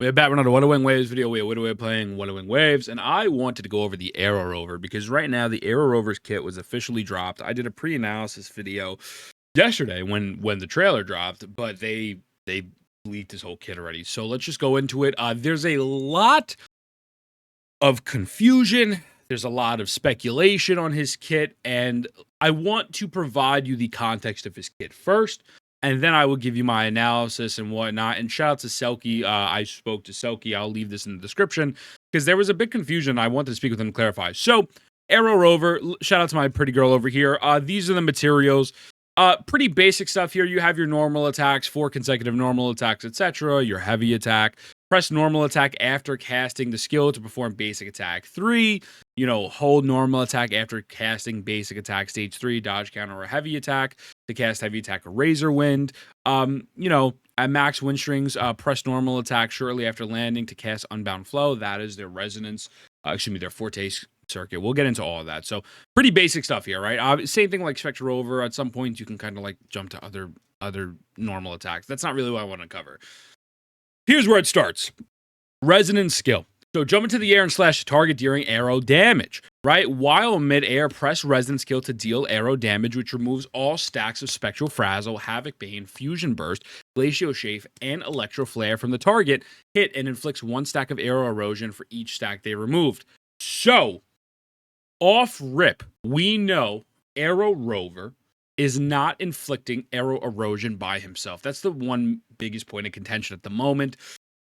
We're back with another Wonder Wing Waves video. We're playing Wonder Wing Waves, and I wanted to go over the Aero Rover because right now the Aero Rover's kit was officially dropped. I did a pre-analysis video yesterday when the trailer dropped, but they leaked this whole kit already. So let's just go into it. There's a lot of confusion. There's a lot of speculation on his kit, and I want to provide you the context of his kit first. And then I will give you my analysis and whatnot. And shout out to Selkie. I spoke to Selkie. I'll leave this in the description because there was a big confusion. I wanted to speak with him and clarify. So, Aero Rover, shout out to my pretty girl over here. These are the materials. Pretty basic stuff here. You have your normal attacks, 4 consecutive normal attacks, etc. Your heavy attack. Press normal attack after casting the skill to perform basic attack 3. Hold normal attack after casting basic attack stage 3, dodge counter or heavy attack to cast heavy attack or razor wind. At max wind strings, press normal attack shortly after landing to cast unbound flow. That is their resonance, their Forte circuit. We'll get into all of that. So pretty basic stuff here, right? Same thing like Spectre Rover. At some point, you can kind of like jump to other normal attacks. That's not really what I want to cover. Here's where it starts. Resonance skill. So jump into the air and slash the target during arrow damage, right? While mid-air, press resonance skill to deal arrow damage, which removes all stacks of Spectral Frazzle, Havoc Bane, Fusion Burst, Glacial Chafe, and Electro Flare from the target, hit and inflicts 1 stack of Aero Erosion for each stack they removed. So, off rip, we know Aero Rover is not inflicting Aero Erosion by himself. That's the one biggest point of contention at the moment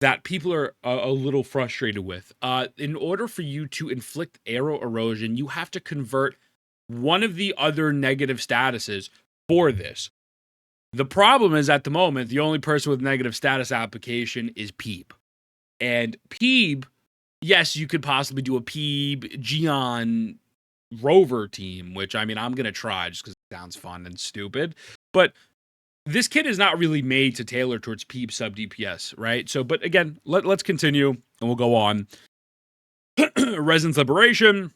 that people are a little frustrated with. In order for you to inflict Aero Erosion, you have to convert one of the other negative statuses for this. The problem is, at the moment, the only person with negative status application is Peeb. And Peeb, yes, you could possibly do a Peeb, Gion, Rover team, which, I'm going to try just because it sounds fun and stupid. But this kit is not really made to tailor towards Peeb sub DPS, right? So, but again, let's continue and we'll go on. Resonance Liberation.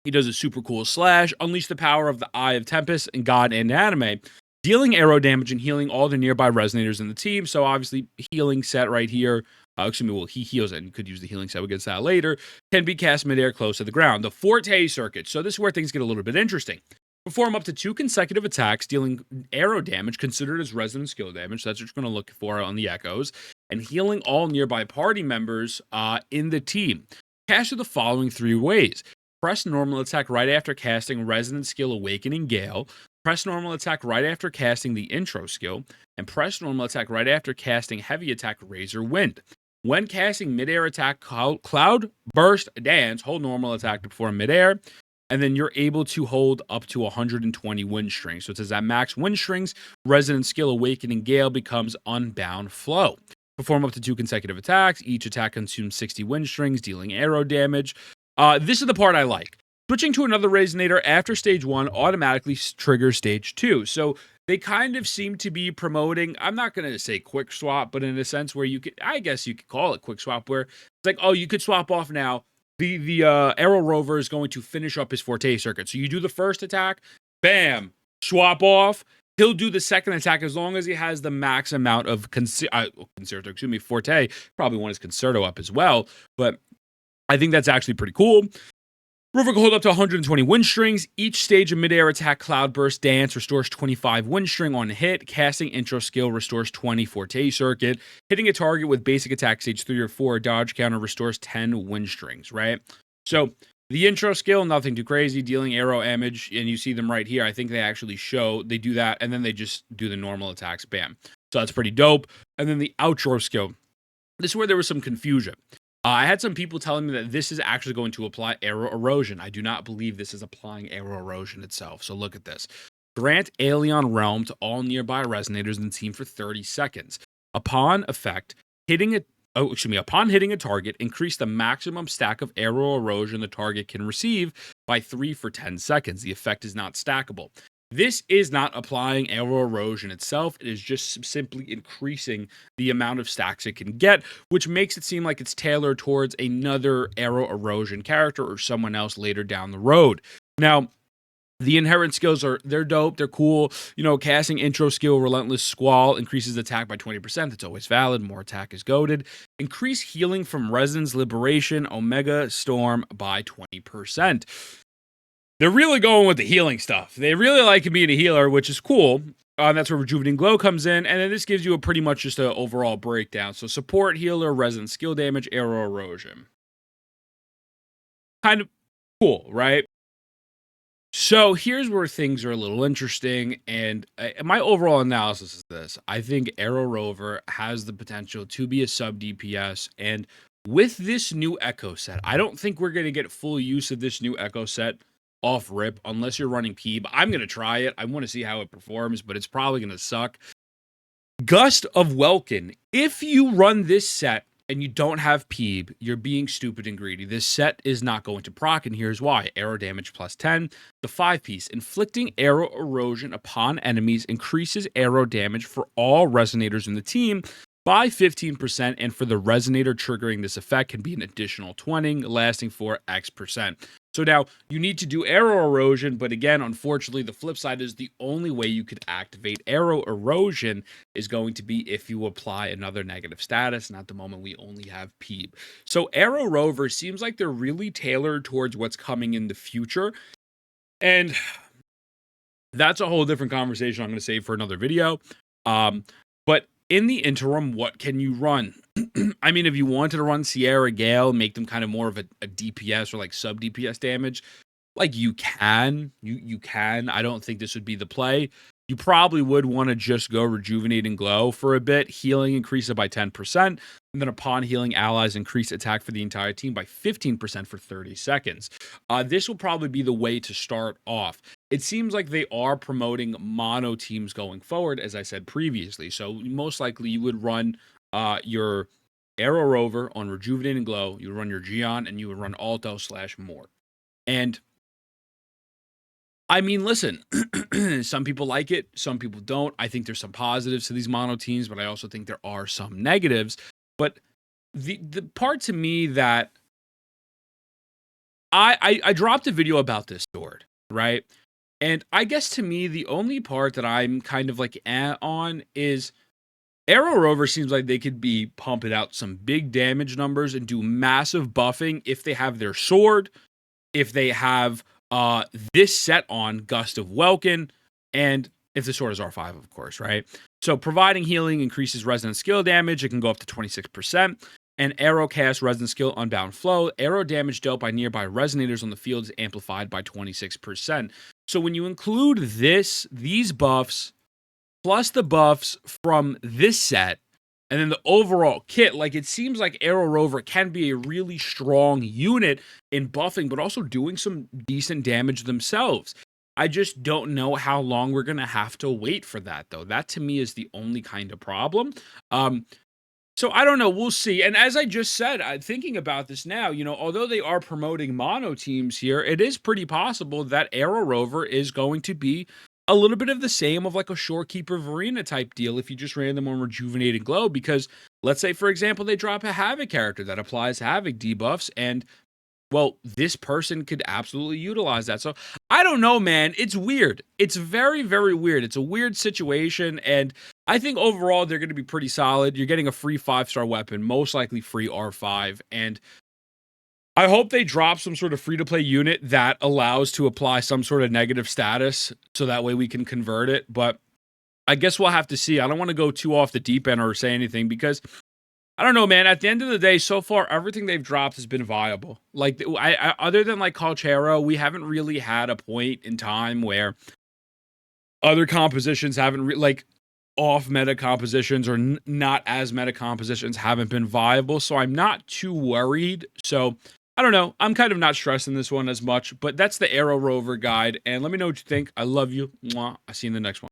He does a super cool slash. Unleash the power of the Eye of Tempest and God and Anime. Dealing arrow damage and healing all the nearby resonators in the team. So obviously, healing set right here. He heals it and could use the healing set. We'll get to that later. Can be cast midair close to the ground. The Forte circuit. So this is where things get a little bit interesting. Perform up to 2 consecutive attacks, dealing arrow damage considered as resonance skill damage. That's what you're going to look for on the echoes. And healing all nearby party members in the team. Cast the following 3 ways. Press normal attack right after casting resonance skill Awakening Gale. Press normal attack right after casting the intro skill. And press normal attack right after casting heavy attack Razor Wind. When casting midair attack Cloud Burst Dance, hold normal attack to perform midair. And then you're able to hold up to 120 wind strings. So it says at max wind strings, resonance skill Awakening Gale becomes Unbound Flow. Perform up to 2 consecutive attacks. Each attack consumes 60 wind strings, dealing arrow damage. This is the part I like. Switching to another resonator after stage 1 automatically triggers stage 2. So they kind of seem to be promoting, I'm not going to say quick swap, but in a sense where I guess you could call it quick swap, where it's like, oh, you could swap off now. The Aero Rover is going to finish up his Forte circuit. So you do the first attack, bam, swap off. He'll do the second attack as long as he has the max amount of Forte. Probably want his Concerto up as well. But I think that's actually pretty cool. Rover can hold up to 120 wind strings. Each stage of midair attack Cloudburst Dance restores 25 wind string on hit. Casting intro skill restores 20 Forte circuit. Hitting a target with basic attack stage 3 or 4 dodge counter restores 10 wind strings, right? So the intro skill, nothing too crazy, dealing arrow damage, and you see them right here. I think they do that, and then they just do the normal attacks, bam. So that's pretty dope. And then the outro skill. This is where there was some confusion. I had some people telling me that this is actually going to apply Aero Erosion. I do not believe this is applying Aero Erosion itself. So look at this. Grant Alien Realm to all nearby resonators in the team for 30 seconds. Upon hitting a target, increase the maximum stack of Aero Erosion the target can receive by 3 for 10 seconds. The effect is not stackable. This is not applying Aero Erosion itself. It is just simply increasing the amount of stacks it can get, which makes it seem like it's tailored towards another Aero Erosion character or someone else later down the road. Now, The inherent skills they're dope, they're cool. Casting intro skill, Relentless Squall, increases attack by 20%. That's always valid. More attack is goaded. Increase healing from Resonance Liberation, Omega Storm by 20%. They're really going with the healing stuff. They really like being a healer, which is cool. That's where Rejuvenating Glow comes in. And then this gives you a pretty much just an overall breakdown. So support, healer, resonance skill damage, Aero Erosion. Kind of cool, right? So here's where things are a little interesting, and my overall analysis is this. I think Aero Rover has the potential to be a sub DPS, and with this new Echo set, I don't think we're going to get full use of this new Echo set off rip unless you're running Peeb. I'm going to try it. I want to see how it performs, but it's probably going to suck. Gust of Welkin. If you run this set and you don't have Peeb, you're being stupid and greedy. This set is not going to proc, and here's why. Arrow damage plus 10. The 5-piece. Inflicting Aero Erosion upon enemies increases arrow damage for all resonators in the team by 15%, and for the resonator triggering this effect can be an additional 20, lasting for X%. So now, you need to do Aero Erosion, but again, unfortunately, the flip side is the only way you could activate Aero Erosion is going to be if you apply another negative status, and at the moment, we only have Peeb. So Aero Rover seems like they're really tailored towards what's coming in the future, and that's a whole different conversation I'm going to save for another video. But in the interim, what can you run? I mean, if you wanted to run Sierra Gale, make them kind of more of a DPS or like sub DPS damage, like you can. You can. I don't think this would be the play. You probably would want to just go Rejuvenating Glow for a bit. Healing, increase it by 10%. And then upon healing, allies increase attack for the entire team by 15% for 30 seconds. This will probably be the way to start off. It seems like they are promoting mono teams going forward, as I said previously. So most likely you would run your Aero Rover on Rejuvenating Glow, you would run your Gion, and you would run Alto/More. And I mean, listen, some people like it, some people don't. I think there's some positives to these mono teams, but I also think there are some negatives. But the part to me that I dropped a video about this sword, right? And I guess to me, the only part that I'm kind of like on is Aero Rover seems like they could be pumping out some big damage numbers and do massive buffing if they have their sword, if they have this set on Gust of Welkin, and if the sword is R5, of course, right? So providing healing increases resonance skill damage. It can go up to 26%. And Arrow cast resonance skill Unbound Flow. Arrow damage dealt by nearby resonators on the field is amplified by 26%. So when you include these buffs, plus the buffs from this set, and then the overall kit, like it seems like Aero Rover can be a really strong unit in buffing, but also doing some decent damage themselves. I just don't know how long we're going to have to wait for that, though. That, to me, is the only kind of problem. So I don't know. We'll see. And as I just said, thinking about this now, although they are promoting mono teams here, it is pretty possible that Aero Rover is going to be a little bit of the same of like a Shorekeeper Verena type deal if you just ran them on Rejuvenating Glow, because let's say, for example, they drop a Havoc character that applies Havoc debuffs, and well, this person could absolutely utilize that. So I don't know, man. It's weird. It's very, very weird. It's a weird situation, and I think overall they're going to be pretty solid. You're getting a free 5-star weapon, most likely free R5, and I hope they drop some sort of free-to-play unit that allows to apply some sort of negative status, so that way we can convert it. But I guess we'll have to see. I don't want to go too off the deep end or say anything, because I don't know, man. At the end of the day, so far, everything they've dropped has been viable. Like, I other than like Colchero, we haven't really had a point in time where other compositions haven't like off-meta compositions or not as meta compositions haven't been viable. So I'm not too worried. So I don't know. I'm kind of not stressing this one as much, but that's the Aero Rover guide. And let me know what you think. I love you. Mwah. I'll see you in the next one.